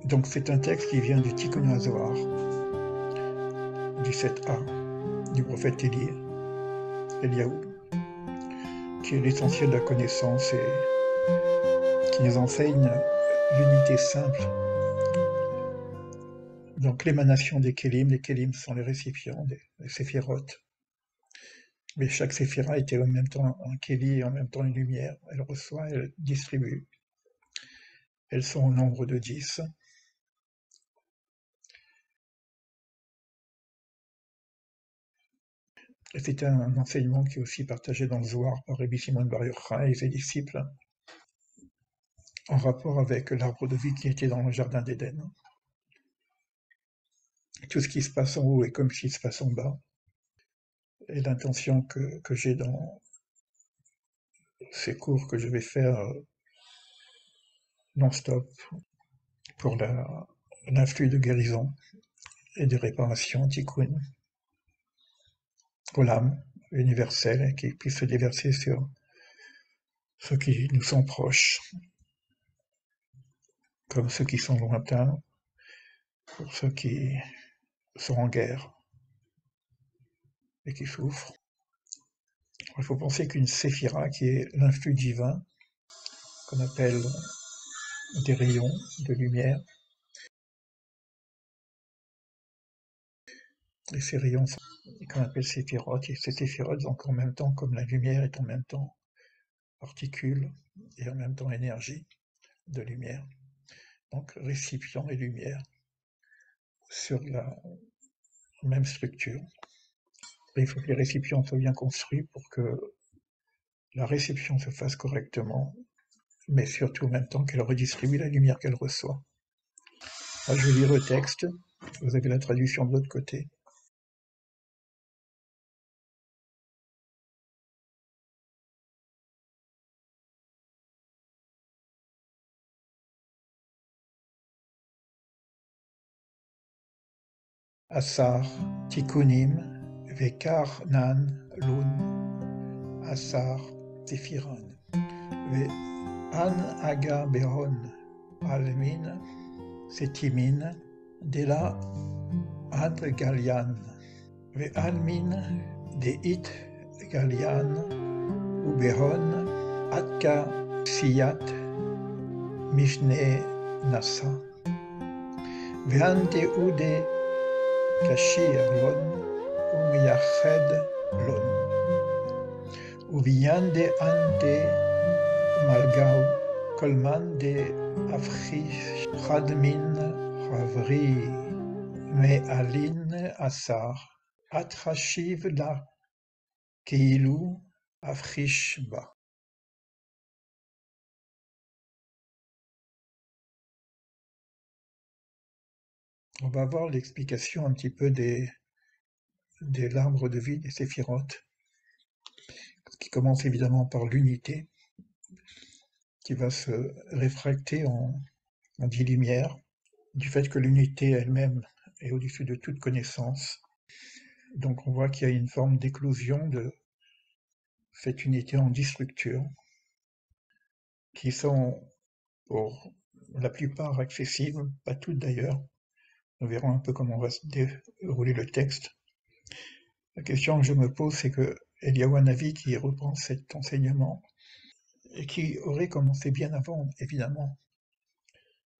Donc c'est un texte qui vient du Tikkun HaZohar, du 7a, du prophète Eliaou, qui est l'essentiel de la connaissance et qui nous enseigne l'unité simple. Donc l'émanation des Kélim sont les récipients des séphirotes. Mais chaque séphira était en même temps un Kéli et en même temps une lumière. Elle reçoit, elle distribue. Elles sont au nombre de 10. Et c'était un enseignement qui est aussi partagé dans le Zohar par Rabbi Shimon Bar Yochai et ses disciples, en rapport avec l'arbre de vie qui était dans le jardin d'Éden. Tout ce qui se passe en haut est comme s'il se passe en bas. Et l'intention que j'ai dans ces cours que je vais faire non-stop pour l'influx de guérison et de réparation, tikkun, pour l'âme universelle, qui puisse se déverser sur ceux qui nous sont proches, comme ceux qui sont lointains, pour ceux qui sont en guerre et qui souffrent. Il faut penser qu'une séphira, qui est l'influx divin, qu'on appelle des rayons de lumière, et ces rayons sont qu'on appelle séphirotes, et ces séphirotes, donc en même temps, comme la lumière est en même temps particule et en même temps énergie de lumière, donc récipient et lumière sur la même structure. Et il faut que les récipients soient bien construits pour que la réception se fasse correctement, mais surtout en même temps qu'elle redistribue la lumière qu'elle reçoit. Là, je vais lire le texte, vous avez la traduction de l'autre côté. Asar tikkunim vekar nan lun asar tefiran ve an aga beron almin setimin dela ad galian ve almin deit galian uberon atka siyat mishne nasa ve'ante ude kashir lon umiyached lon uviyande ante malgau kolman de afrish chadmin chavri me'alin asar atrashiv la keilu afrish ba. On va voir l'explication un petit peu de l'arbre de vie des séphirotes, qui commence évidemment par l'unité, qui va se réfracter en 10 lumières, du fait que l'unité elle-même est au-dessus de toute connaissance. Donc on voit qu'il y a une forme d'éclosion de cette unité en 10 structures, qui sont pour la plupart accessibles, pas toutes d'ailleurs. Nous verrons un peu comment va se dérouler le texte. La question que je me pose, c'est que Eliyahu Hanavi, qui reprend cet enseignement, et qui aurait commencé bien avant, évidemment,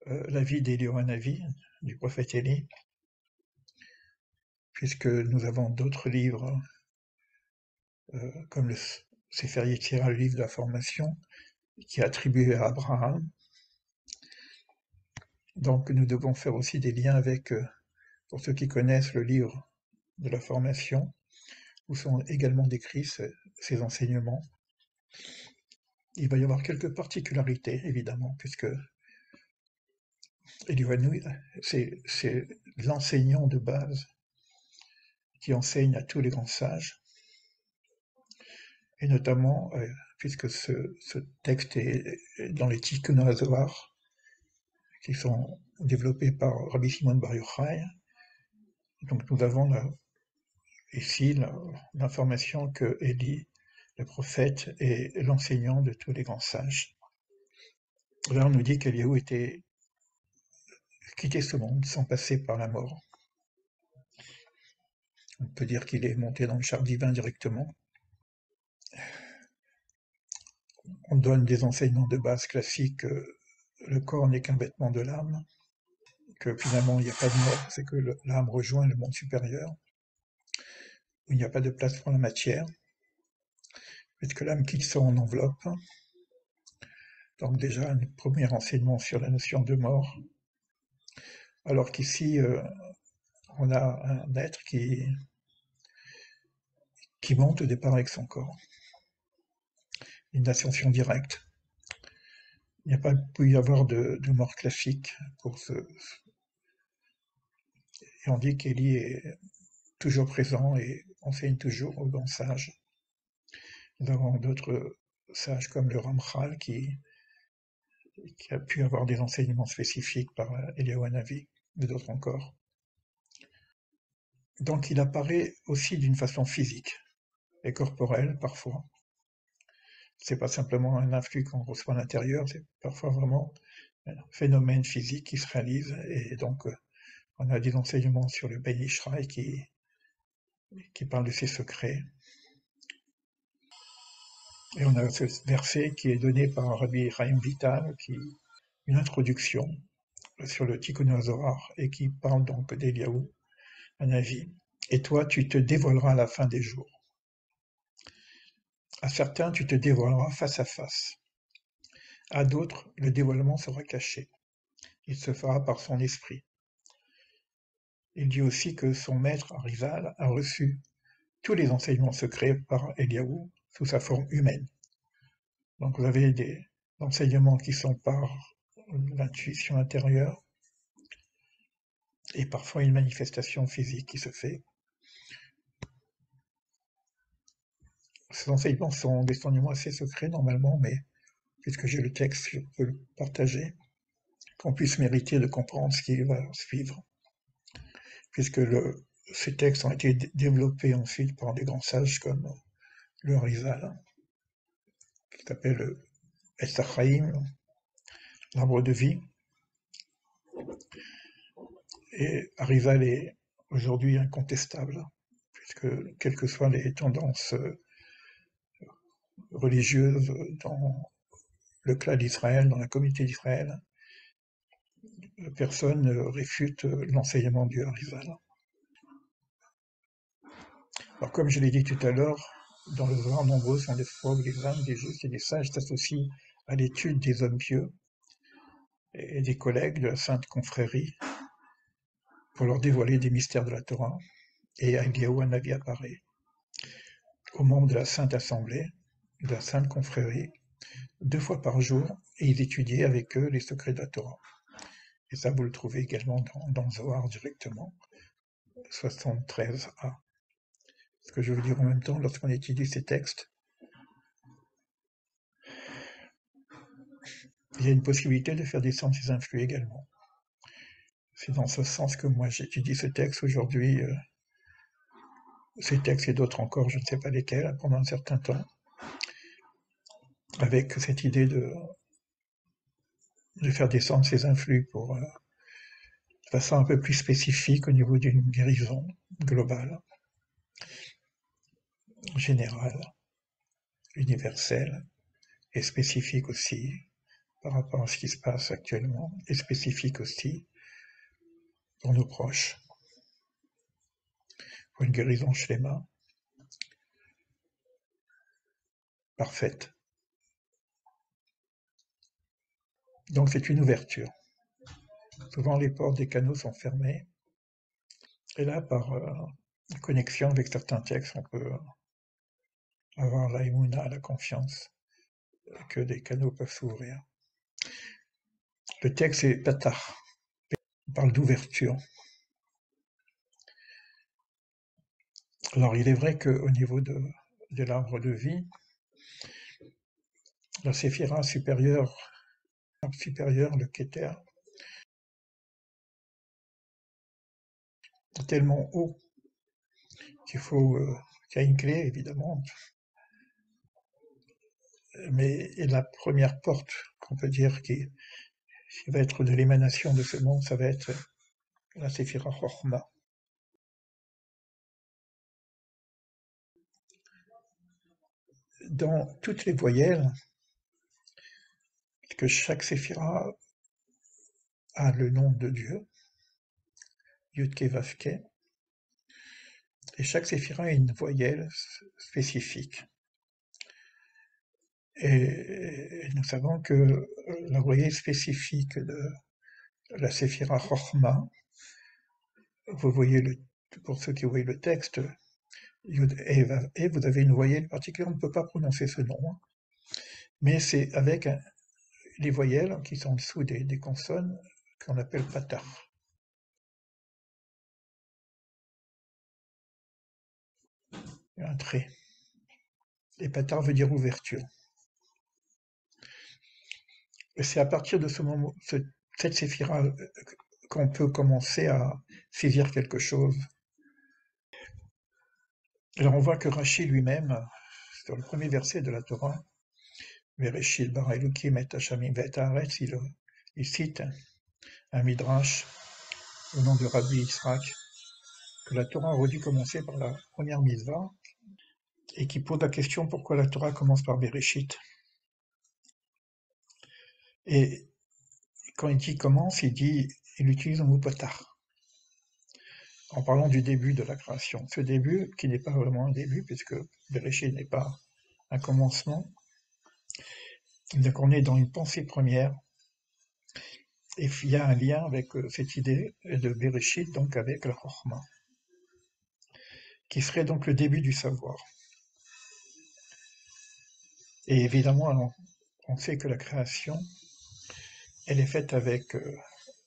la vie d'Eliyahu Hanavi, du prophète Élie, puisque nous avons d'autres livres, comme le Sefer Yetzirah, le livre de la formation, qui est attribué à Abraham. Donc nous devons faire aussi des liens avec, pour ceux qui connaissent le livre de la formation, où sont également décrits ces enseignements. Il va y avoir quelques particularités, évidemment, puisque Eliyahu, c'est l'enseignant de base qui enseigne à tous les grands sages, et notamment, puisque ce texte est dans les Tikkun HaZohar, qui sont développés par Rabbi Shimon Bar Yochai, donc nous avons ici l'information que Élie, le prophète, est l'enseignant de tous les grands sages. Là, on nous dit qu'Eliyahu était quitter ce monde sans passer par la mort. On peut dire qu'il est monté dans le char divin directement. On donne des enseignements de base classiques. Le corps n'est qu'un vêtement de l'âme, que finalement il n'y a pas de mort, c'est que l'âme rejoint le monde supérieur, où il n'y a pas de place pour la matière, puisque l'âme quitte son enveloppe. Donc déjà un premier enseignement sur la notion de mort, alors qu'ici on a un être qui monte au départ avec son corps, une ascension directe. Il n'y a pas pu y avoir de mort classique pour ce. Et on dit qu'Élie est toujours présent et enseigne toujours aux grands sages. Nous avons d'autres sages comme le Ramchal qui a pu avoir des enseignements spécifiques par Eliyahu Hanavi, et d'autres encore. Donc il apparaît aussi d'une façon physique et corporelle parfois. C'est pas simplement un influx qu'on reçoit à l'intérieur, c'est parfois vraiment un phénomène physique qui se réalise. Et donc on a des enseignements sur le Ben Ishraï qui parle de ses secrets. Et on a ce verset qui est donné par Rabbi Chaim Vital, une introduction sur le Tikkun HaZohar et qui parle donc d'Eliyahu Hanavi. Et toi, tu te dévoileras à la fin des jours. À certains, tu te dévoileras face à face. À d'autres, le dévoilement sera caché. Il se fera par son esprit. Il dit aussi que son maître Arizal a reçu tous les enseignements secrets par Eliyahu sous sa forme humaine. Donc vous avez des enseignements qui sont par l'intuition intérieure et parfois une manifestation physique qui se fait. Ces enseignements sont des enseignements assez secrets normalement, mais puisque j'ai le texte, je peux le partager, qu'on puisse mériter de comprendre ce qui va suivre, puisque ces textes ont été développés ensuite par des grands sages comme le Harizal, qui s'appelle le Etz Chaim, l'arbre de vie. Et Harizal est aujourd'hui incontestable, puisque quelles que soient les tendances religieuses dans le clan d'Israël, dans la communauté d'Israël, personne ne réfute l'enseignement du Harizal. Alors comme je l'ai dit tout à l'heure, dans le Zohar, nombreux sont les fois où les âmes des justes et des sages s'associent à l'étude des hommes pieux et des collègues de la Sainte Confrérie pour leur dévoiler des mystères de la Torah. Et Eliyahu Hanavi apparaît aux membres de la Sainte Assemblée, de la Sainte Confrérie, 2 fois par jour, et ils étudiaient avec eux les secrets de la Torah. Et ça, vous le trouvez également dans Zohar directement, 73a. Ce que je veux dire en même temps, lorsqu'on étudie ces textes, il y a une possibilité de faire descendre ces influx également. C'est dans ce sens que moi j'étudie ce texte aujourd'hui, ces textes et d'autres encore, je ne sais pas lesquels, pendant un certain temps, avec cette idée de faire descendre ces influx pour de façon un peu plus spécifique au niveau d'une guérison globale, générale, universelle, et spécifique aussi par rapport à ce qui se passe actuellement, et spécifique aussi pour nos proches, pour une guérison shléma parfaite. Donc c'est une ouverture. Souvent les portes des canaux sont fermées, et là par connexion avec certains textes, on peut avoir la émouna, la confiance que des canaux peuvent s'ouvrir. Le texte est Patah, on parle d'ouverture. Alors il est vrai qu'au niveau de l'arbre de vie, la séphira supérieure, le Keter, est tellement haut qu'il y a une clé évidemment, mais la première porte qu'on peut dire qui Ce qui va être de l'émanation de ce monde, ça va être la Séphira Chochma. Dans toutes les voyelles, que chaque Séphira a le nom de Dieu, Yud-Ke Vav-Ke, et chaque Séphira a une voyelle spécifique. Et nous savons que la voyelle spécifique de la Séphira Chochma, vous voyez pour ceux qui voient le texte, Yud et Vav et, vous avez une voyelle particulière, on ne peut pas prononcer ce nom, mais c'est avec les voyelles qui sont en dessous des consonnes qu'on appelle patar. Un trait. Et patar veut dire ouverture. Et c'est à partir de ce moment, cette séphira, qu'on peut commencer à saisir quelque chose. Alors on voit que Rashi lui-même, sur le premier verset de la Torah, Bereshit bara Elokim et Hashamim ve'et haaretz, il cite un midrash au nom de Rabbi Yitzhak, que la Torah aurait dû commencer par la première mitzvah, et qui pose la question pourquoi la Torah commence par Bereshit. Et quand il dit commence, il utilise un mot patar, en parlant du début de la création. Ce début, qui n'est pas vraiment un début, puisque Bereshit n'est pas un commencement, donc on est dans une pensée première, et il y a un lien avec cette idée de Bereshit, donc avec la Chochma, qui serait donc le début du savoir. Et évidemment, on sait que la création, elle est faite avec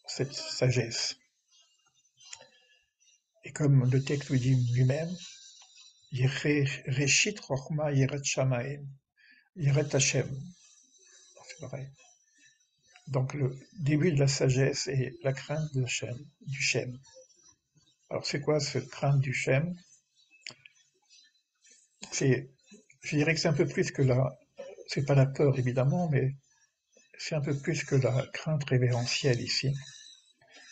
cette sagesse. Et comme le texte le dit lui-même, Reshit Chochma Yirat Shamaim, Yirat Hashem. C'est pareil. Donc le début de la sagesse est la crainte de Shem, du Shem. Alors c'est quoi cette crainte du Shem? Je dirais que c'est un peu plus que c'est pas la peur évidemment, mais c'est un peu plus que la crainte révérentielle ici,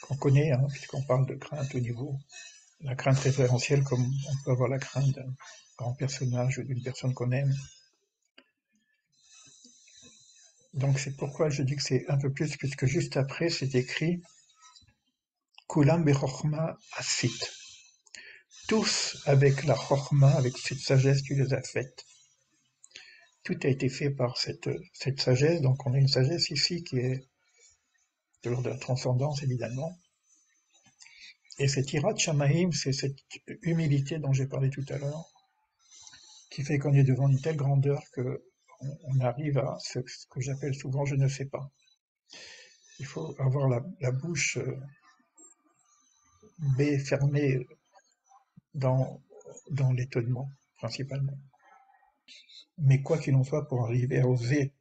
qu'on connaît, hein, puisqu'on parle de crainte au niveau, la crainte révérentielle comme on peut avoir la crainte d'un grand personnage ou d'une personne qu'on aime. Donc c'est pourquoi je dis que c'est un peu plus, puisque juste après c'est écrit Kulam Bechorma Asit. Tous avec la Chorma, avec cette sagesse, tu les as faites. Tout a été fait par cette sagesse, donc on a une sagesse ici qui est de l'ordre de la transcendance évidemment. Et cette Hirat Shamaim, c'est cette humilité dont j'ai parlé tout à l'heure, qui fait qu'on est devant une telle grandeur qu'on arrive à ce que j'appelle souvent je ne sais pas. Il faut avoir la bouche fermée dans l'étonnement, principalement. Mais quoi qu'il en soit, pour arriver à oser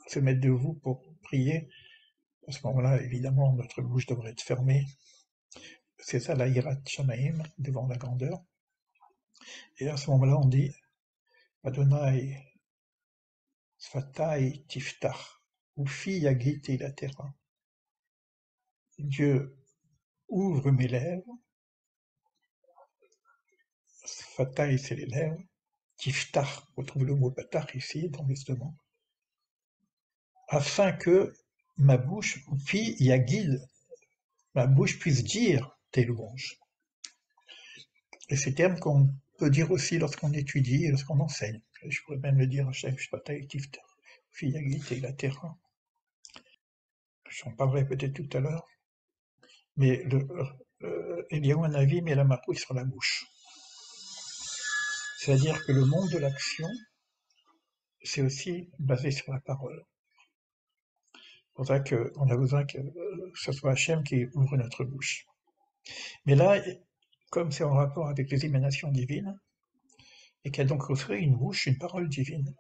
se mettre debout pour prier, à ce moment-là, évidemment, notre bouche devrait être fermée. C'est ça la Hirat Shamaim, devant la grandeur. Et à ce moment-là, on dit Adonai Sfatai Tiftach, Ufi Yagit Ilatera. Dieu ouvre mes lèvres, Sfatai c'est les lèvres, Tiftach, on retrouve le mot patach ici, dans justement, afin que ma bouche, Ufi Yagid, ma bouche puisse dire tes louanges. Et ces termes qu'on peut dire aussi lorsqu'on étudie et lorsqu'on enseigne. Je pourrais même le dire à Hashem Shpatai Tiftach, Ufi Yagit Ilatera. J'en parlerai peut-être tout à l'heure. Mais Eliyahu Hanavi met la marque sur la bouche. C'est-à-dire que le monde de l'action, c'est aussi basé sur la parole. C'est pour ça qu'on a besoin que ce soit Hachem qui ouvre notre bouche. Mais là, comme c'est en rapport avec les émanations divines, et qu'il y a donc reçu une bouche, une parole divine,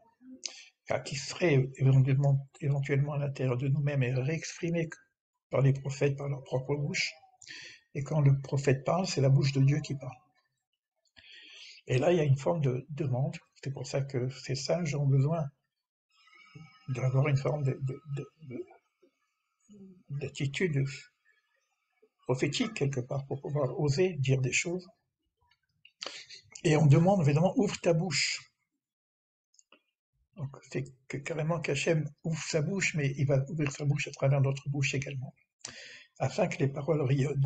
qui serait éventuellement à l'intérieur de nous-mêmes et réexprimée par les prophètes, par leur propre bouche, et quand le prophète parle, c'est la bouche de Dieu qui parle. Et là, il y a une forme de demande. C'est pour ça que ces sages ont besoin d'avoir une forme d'attitude prophétique quelque part, pour pouvoir oser dire des choses. Et on demande évidemment, ouvre ta bouche. Donc c'est que carrément qu'Hachem ouvre sa bouche, mais il va ouvrir sa bouche à travers notre bouche également, afin que les paroles rayonnent.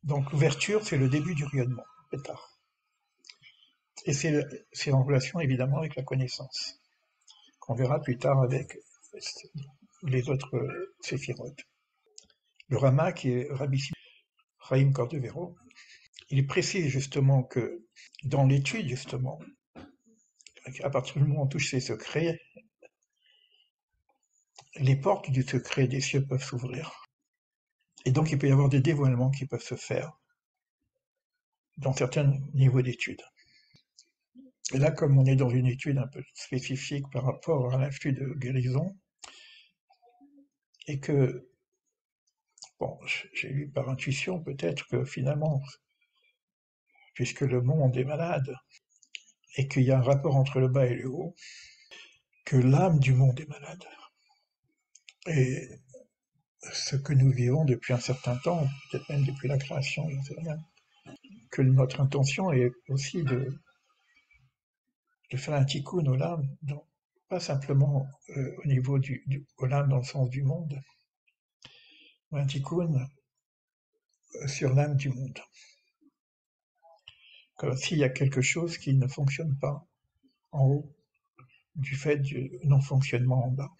Donc l'ouverture, c'est le début du rayonnement, pétard. Et c'est en relation évidemment avec la connaissance, qu'on verra plus tard avec les autres séphirotes. Le Rama, qui est Rabbi Chaim Cordovero, il précise justement que dans l'étude, justement, à partir du moment où on touche ces secrets, les portes du secret des cieux peuvent s'ouvrir. Et donc il peut y avoir des dévoilements qui peuvent se faire dans certains niveaux d'études. Et là, comme on est dans une étude un peu spécifique par rapport à l'influx de guérison, et que, bon, j'ai lu par intuition peut-être que finalement, puisque le monde est malade, et qu'il y a un rapport entre le bas et le haut, que l'âme du monde est malade. Et ce que nous vivons depuis un certain temps, peut-être même depuis la création, je ne sais rien, que notre intention est aussi de faire un tikkun au l'âme, pas simplement au niveau au l'âme dans le sens du monde, mais un tikkun sur l'âme du monde. Comme s'il y a quelque chose qui ne fonctionne pas en haut, du fait du non-fonctionnement en bas.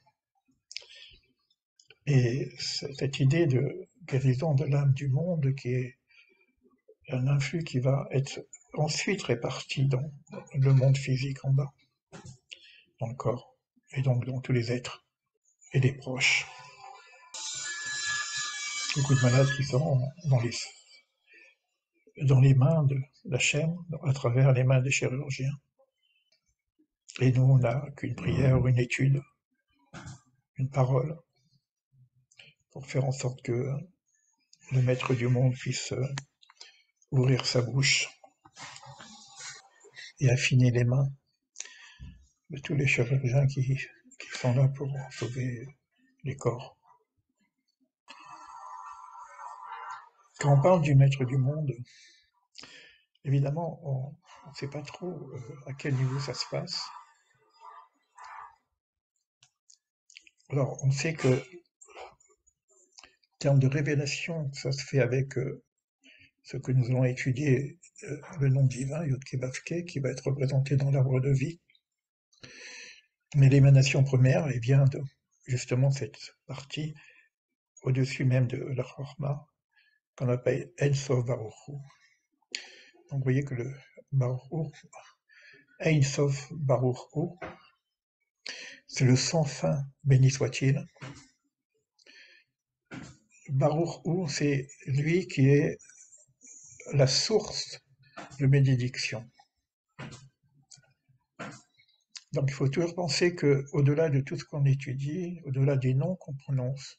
Et cette idée de guérison de l'âme du monde, qui est un influx qui va être ensuite réparti dans le monde physique en bas, dans le corps, et donc dans tous les êtres et les proches. Beaucoup de malades qui sont dans les mains de la chaîne, à travers les mains des chirurgiens. Et nous, on n'a qu'une prière ou une étude, une parole, pour faire en sorte que le maître du monde puisse ouvrir sa bouche et affiner les mains de tous les chirurgiens qui sont là pour sauver les corps. Quand on parle du maître du monde, évidemment, on ne sait pas trop à quel niveau ça se passe. Alors, on sait que, en termes de révélation, ça se fait avec ce que nous allons étudier, le nom divin, Yod-Keh-Vav-Keh, qui va être représenté dans l'arbre de vie. Mais l'émanation première, elle vient de justement cette partie au-dessus même de la Chorma, qu'on appelle En Sof Baruch Hu. Donc vous voyez que le Baruch Hu, Ein Sof Baruch Hu, c'est le sans fin, béni soit-il. Baruch Hu, c'est lui qui est la source de bénédiction. Donc il faut toujours penser qu'au-delà de tout ce qu'on étudie, au-delà des noms qu'on prononce,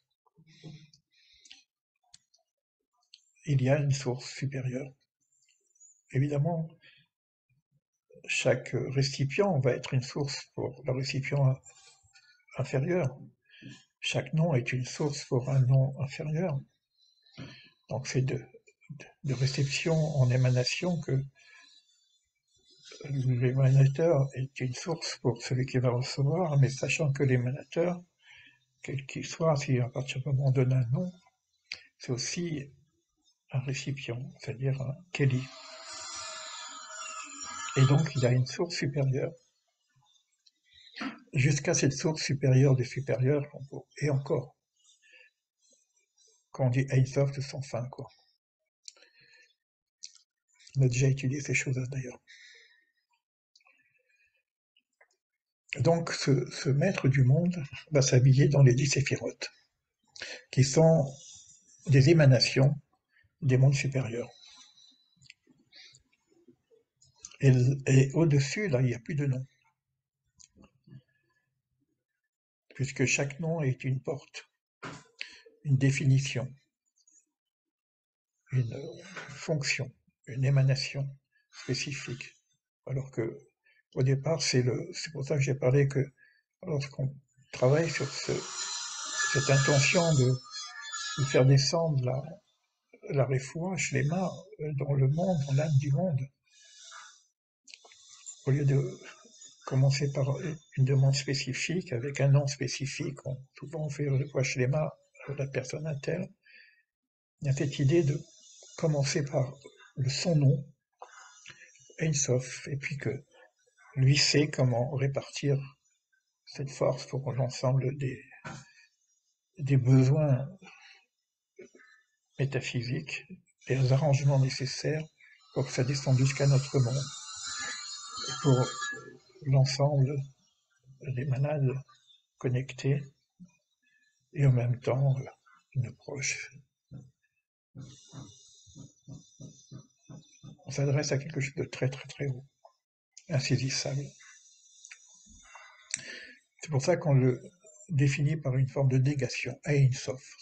il y a une source supérieure. Évidemment, chaque récipient va être une source pour le récipient inférieur. Chaque nom est une source pour un nom inférieur. Donc c'est de réception en émanation que l'émanateur est une source pour celui qui va recevoir, mais sachant que l'émanateur, quel qu'il soit, si à partir du moment où on donne un nom, c'est aussi un récipient, c'est-à-dire un keli. Et donc il y a une source supérieure. Jusqu'à cette source supérieure des supérieurs, et encore, quand on dit Ein Sof, c'est sans fin, quoi. On a déjà étudié ces choses-là d'ailleurs. Donc ce maître du monde va s'habiller dans les 10 séphirotes, qui sont des émanations des mondes supérieurs. Et au-dessus, là, il n'y a plus de nom. Puisque chaque nom est une porte, une définition, une fonction, une émanation spécifique. Alors que, au départ, c'est pour ça que j'ai parlé que lorsqu'on travaille sur cette intention de faire descendre la réfoua, Shlema, dans le monde, dans l'âme du monde, au lieu de commencer par une demande spécifique, avec un nom spécifique, souvent on fait réfoua Shlema à la personne à telle, il y a cette idée de commencer par son nom, Ein Sof, et puis que lui sait comment répartir cette force pour l'ensemble des besoins métaphysiques, des arrangements nécessaires pour que ça descende jusqu'à notre monde, et pour l'ensemble des malades connectés, et en même temps nos proches. On s'adresse à quelque chose de très très très haut, insaisissable. C'est pour ça qu'on le définit par une forme de négation, Ein Sof,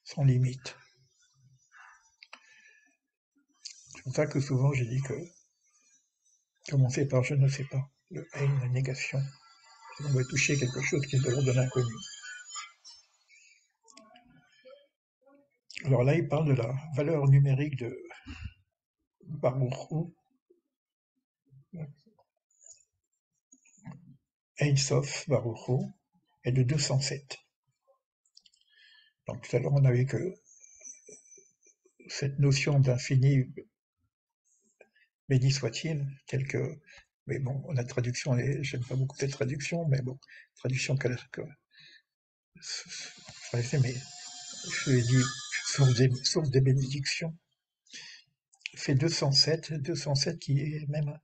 sans limite. C'est pour ça que souvent j'ai dit que commencer par je ne sais pas, le Ein, la négation, on va toucher quelque chose qui est de l'ordre de l'inconnu. Alors là, il parle de la valeur numérique de Baruch Hu, Ein Sof Baruch Hu, est de 207. Donc tout à l'heure, on a vu que cette notion d'infini, béni soit-il, telle que, mais bon, la traduction, j'aime pas beaucoup cette traduction, mais bon, traduction mais je l'ai dit, source des bénédictions, fait 207 qui est même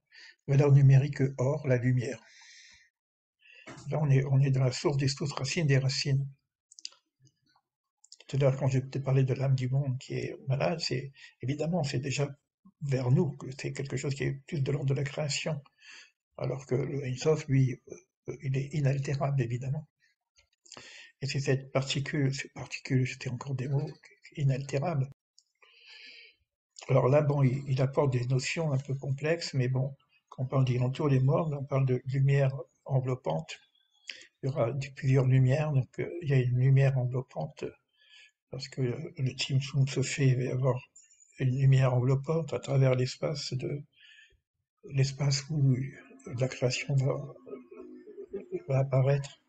valeur numérique or, la lumière. Là, on est dans la source des sources, racines des racines. Tout à l'heure, quand j'ai parlé de l'âme du monde qui est malade, c'est évidemment, c'est déjà vers nous, que c'est quelque chose qui est plus de l'ordre de la création, alors que le Ein Sof, lui, il est inaltérable, évidemment. Et c'est cette particule, c'était encore des mots, inaltérable. Alors là, bon, il apporte des notions un peu complexes, mais bon, quand on parle d'Ilantour des morts, on parle de lumière enveloppante. Il y aura plusieurs lumières, donc il y a une lumière enveloppante, parce que le Tzimtzum se fait, il va y avoir une lumière enveloppante à travers l'espace où la création va apparaître,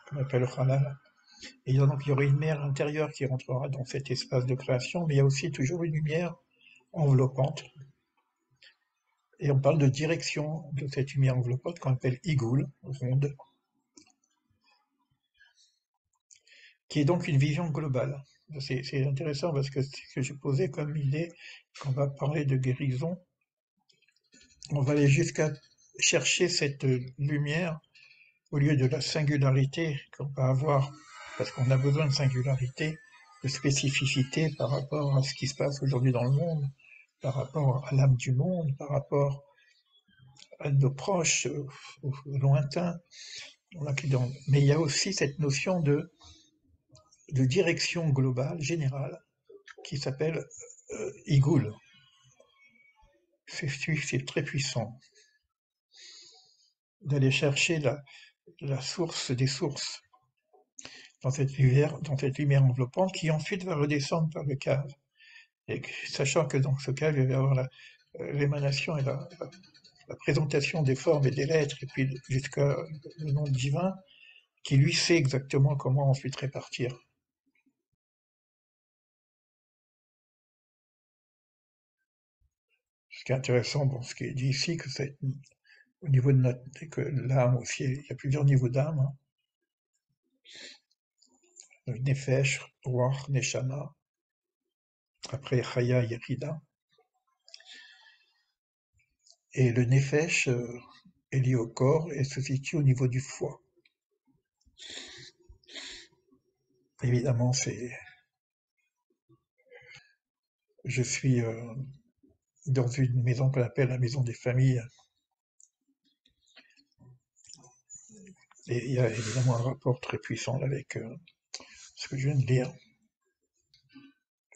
qu'on appelle le Halal. Et donc il y aura une lumière intérieure qui rentrera dans cet espace de création, mais il y a aussi toujours une lumière enveloppante. Et on parle de direction de cette lumière enveloppante qu'on appelle Igoul, ronde, qui est donc une vision globale. C'est intéressant parce que ce que j'ai posé comme idée, quand on va parler de guérison, on va aller jusqu'à chercher cette lumière au lieu de la singularité qu'on va avoir, parce qu'on a besoin de singularité, de spécificité par rapport à ce qui se passe aujourd'hui dans le monde, par rapport à l'âme du monde, par rapport à nos proches, aux lointains. Mais il y a aussi cette notion de direction globale, générale, qui s'appelle Igoul. C'est très puissant d'aller chercher la source des sources dans cette lumière enveloppante qui ensuite va redescendre par le cave. Et sachant que dans ce cave, il va y avoir l'émanation et la présentation des formes et des lettres, et puis jusqu'à le nom divin, qui lui sait exactement comment ensuite répartir. Ce qui est intéressant dans ce qui est dit ici, que c'est au niveau de que l'âme aussi, il y a plusieurs niveaux d'âme, hein. Nefesh, Ruach, Neshama, après Chaya, Yerida. Et le Nefesh est lié au corps et se situe au niveau du foie. Évidemment, je suis dans une maison qu'on appelle la maison des familles. Et il y a évidemment un rapport très puissant avec ce que je viens de lire.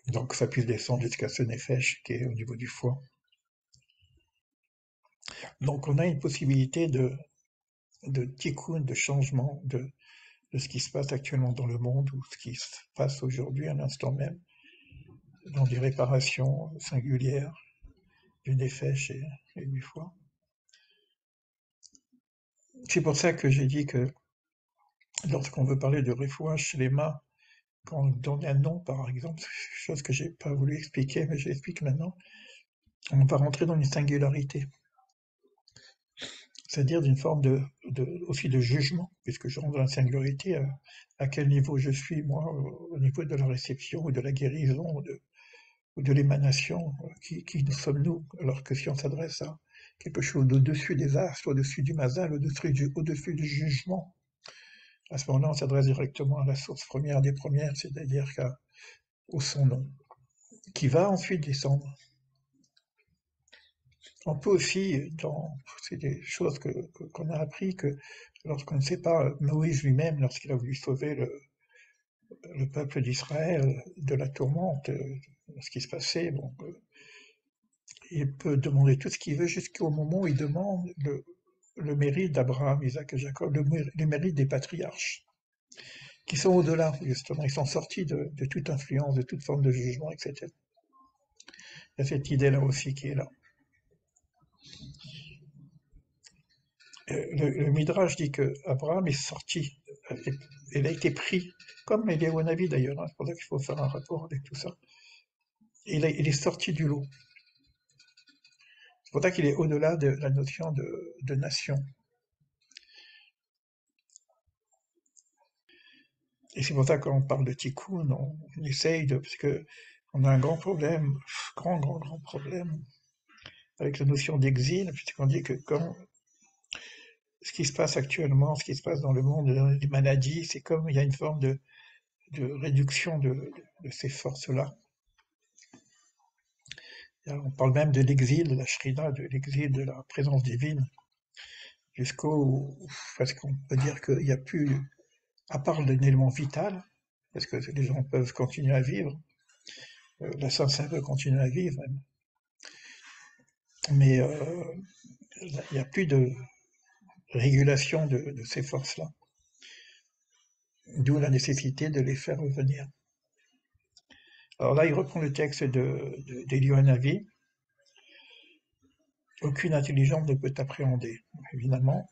Donc ça puisse descendre jusqu'à ce Nefesh qui est au niveau du foie. Donc on a une possibilité de tikkun, de changement de ce qui se passe actuellement dans le monde ou ce qui se passe aujourd'hui à l'instant même, dans des réparations singulières d'une effet chez et 8 fois. C'est pour ça que j'ai dit que lorsqu'on veut parler de refoua shlema, quand on donne un nom, par exemple, chose que j'ai pas voulu expliquer, mais j'explique maintenant, on va rentrer dans une singularité, c'est-à-dire d'une forme aussi de jugement, puisque je rentre dans la singularité, à quel niveau je suis, moi, au niveau de la réception ou de la guérison ou de l'émanation, qui nous sommes-nous, alors que si on s'adresse à quelque chose au-dessus des astres, au-dessus du mazal, au-dessus du jugement, à ce moment-là, on s'adresse directement à la source première des premières, c'est-à-dire au son nom, qui va ensuite descendre. On peut aussi, c'est des choses qu'on a appris, que lorsqu'on ne sait pas, Moïse lui-même, lorsqu'il a voulu sauver le peuple d'Israël de la tourmente, de ce qui se passait, bon, il peut demander tout ce qu'il veut jusqu'au moment où il demande le mérite d'Abraham, Isaac et Jacob, le mérite des patriarches, qui sont au-delà, justement, ils sont sortis de toute influence, de toute forme de jugement, etc. Il y a cette idée-là aussi qui est là. Le Midrash dit que Abraham est sorti, il a été pris, comme Eliyahu Hanavi d'ailleurs, hein, c'est pour ça qu'il faut faire un rapport avec tout ça. Il est sorti du lot. C'est pour ça qu'il est au-delà de la notion de nation. Et c'est pour ça que quand on parle de tikkun, on essaye parce que on a un grand problème, grand problème avec la notion d'exil, puisqu'on dit que quand ce qui se passe actuellement, ce qui se passe dans le monde, les maladies, c'est comme il y a une forme de réduction de ces forces-là. On parle même de l'exil, de la shrina, de l'exil de la présence divine, parce qu'on peut dire qu'il n'y a plus, à part l'élément vital, parce que les gens peuvent continuer à vivre, la Saint veut continuer à vivre, mais il n'y a plus de régulation de ces forces-là, d'où la nécessité de les faire revenir. Alors là, il reprend le texte d'Eliyahu Hanavi. Aucune intelligence ne peut appréhender. Évidemment,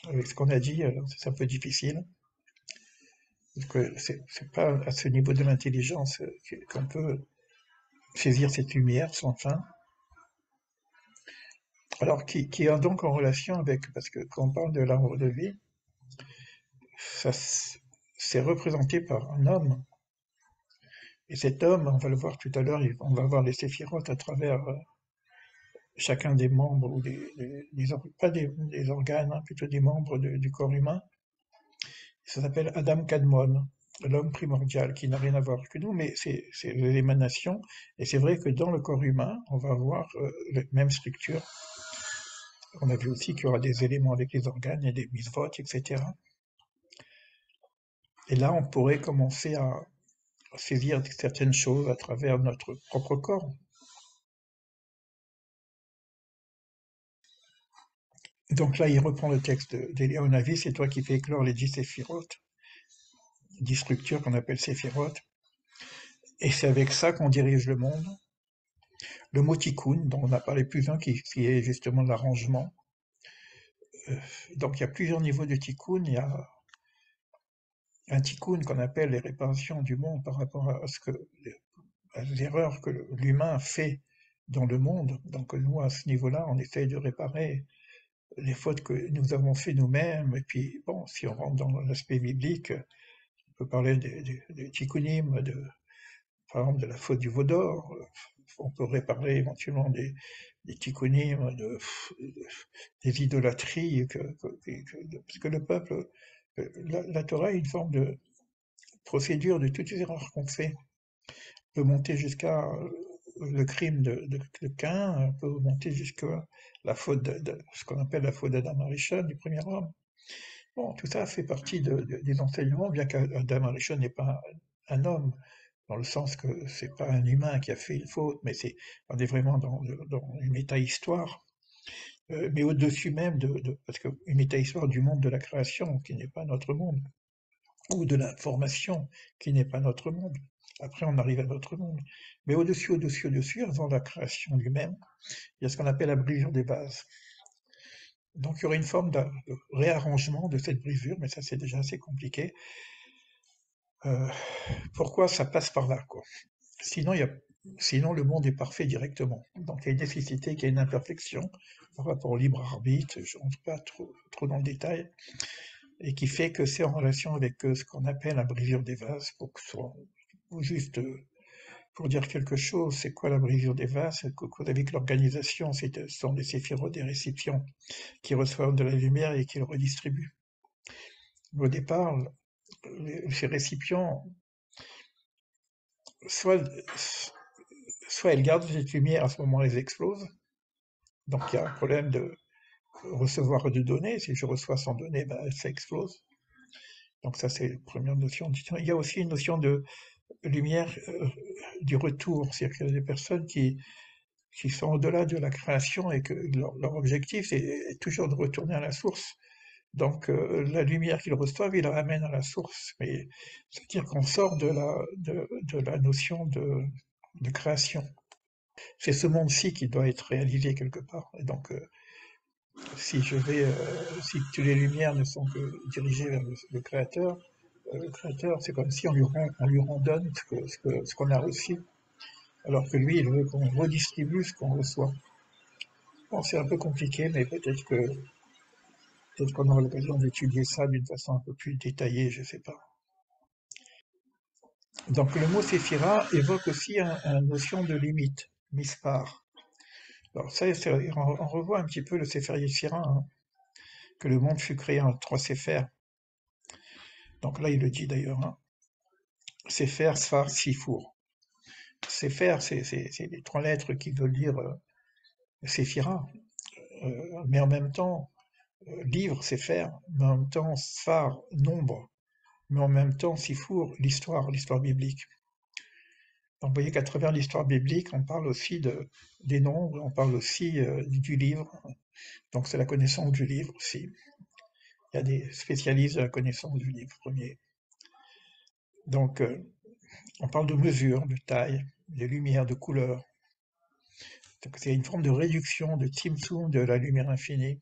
avec ce qu'on a dit, c'est un peu difficile. Parce que c'est pas à ce niveau de l'intelligence qu'on peut saisir cette lumière sans fin. Alors, qui est donc en relation avec, parce que quand on parle de l'arbre de vie, ça c'est représenté par un homme. Et cet homme, on va le voir tout à l'heure, on va voir les séphirotes à travers chacun des membres, ou pas des organes, hein, plutôt des membres du corps humain. Ça s'appelle Adam Kadmon, l'homme primordial, qui n'a rien à voir que nous, mais c'est l'émanation. Et c'est vrai que dans le corps humain, on va avoir la même structure. On a vu aussi qu'il y aura des éléments avec les organes et des mitzvot, etc. Et là, on pourrait commencer à saisir certaines choses à travers notre propre corps. Donc là, il reprend le texte d'Eliyahu Hanavi, c'est toi qui fais éclore les 10 séphirotes, 10 structures qu'on appelle séphirotes. Et c'est avec ça qu'on dirige le monde. Le mot tikkun, dont on a parlé plus un, qui est justement l'arrangement. Donc il y a plusieurs niveaux de tikkun. Il y a un tikkun qu'on appelle les réparations du monde par rapport à l'erreur que l'humain fait dans le monde. Donc nous, à ce niveau-là, on essaye de réparer les fautes que nous avons fait nous-mêmes. Et puis, bon, si on rentre dans l'aspect biblique, on peut parler des tikkunim, par exemple de la faute du veau d'or. On peut réparer éventuellement des tikkunim, des idolâtries, parce que le peuple, la Torah est une forme de procédure de toutes les erreurs qu'on fait. On peut monter jusqu'à le crime de Caïn, on peut monter jusqu'à la faute ce qu'on appelle la faute d'Adam Arishon, du premier homme. Bon, tout ça fait partie des enseignements, bien qu'Adam Arishon n'est pas un homme, dans le sens que c'est pas un humain qui a fait une faute, mais on est vraiment dans une méta-histoire. mais au-dessus même parce qu'une métahistoire du monde de la création, qui n'est pas notre monde, ou de l'information, qui n'est pas notre monde. Après, on arrive à notre monde. Mais au-dessus, au-dessus, au-dessus, avant la création lui-même, il y a ce qu'on appelle la brisure des bases. Donc, il y aurait une forme de réarrangement de cette brisure, mais ça, c'est déjà assez compliqué. Euh, Pourquoi ça passe par là, quoi. Sinon, sinon, le monde est parfait directement. Donc, il y a une nécessité, qu'il y a une imperfection par rapport au libre arbitre, je ne rentre pas trop dans le détail, et qui fait que c'est en relation avec ce qu'on appelle la brisure des vases, ou juste pour dire quelque chose, c'est quoi la brisure des vases? Avec l'organisation, ce sont des séphirotes, des récipients qui reçoivent de la lumière et qui le redistribuent. Au départ, ces récipients, soit, soit elles gardent cette lumière, à ce moment elles explosent, donc il y a un problème de recevoir et de donner, si je reçois sans donner, ben, ça explose. Donc ça c'est la première notion. Il y a aussi une notion de lumière du retour, c'est-à-dire qu'il y a des personnes qui sont au-delà de la création et que leur objectif est toujours de retourner à la source. Donc la lumière qu'ils reçoivent, ils la ramènent à la source. Mais c'est-à-dire qu'on sort de la notion de création. C'est ce monde-ci qui doit être réalisé quelque part. Et donc si je vais, si toutes les lumières ne sont que dirigées vers le créateur, c'est comme si on lui rendonne ce qu'on a reçu, alors que lui, il veut qu'on redistribue ce qu'on reçoit. Bon, c'est un peu compliqué, mais peut-être qu'on aura l'occasion d'étudier ça d'une façon un peu plus détaillée, je sais pas. Donc le mot séphira évoque aussi une notion de limite, mispar. Alors ça, on revoit un petit peu le Sefer Yetzira, hein, que le monde fut créé en trois séphers. Donc là, il le dit d'ailleurs, hein. Sefer, Sfar, Sifour. Sefer, c'est les trois lettres qui veulent dire séphira, mais en même temps, livre, Sefer, mais en même temps, Sfar, nombre, mais en même temps, Sifour, l'histoire biblique. Donc, vous voyez qu'à travers l'histoire biblique, on parle aussi des nombres, on parle aussi du livre. Donc, c'est la connaissance du livre aussi. Il y a des spécialistes de la connaissance du livre premier. Donc, on parle de mesure, de taille, de lumière, de couleur. Donc, c'est une forme de réduction, de tzimtzum de la lumière infinie.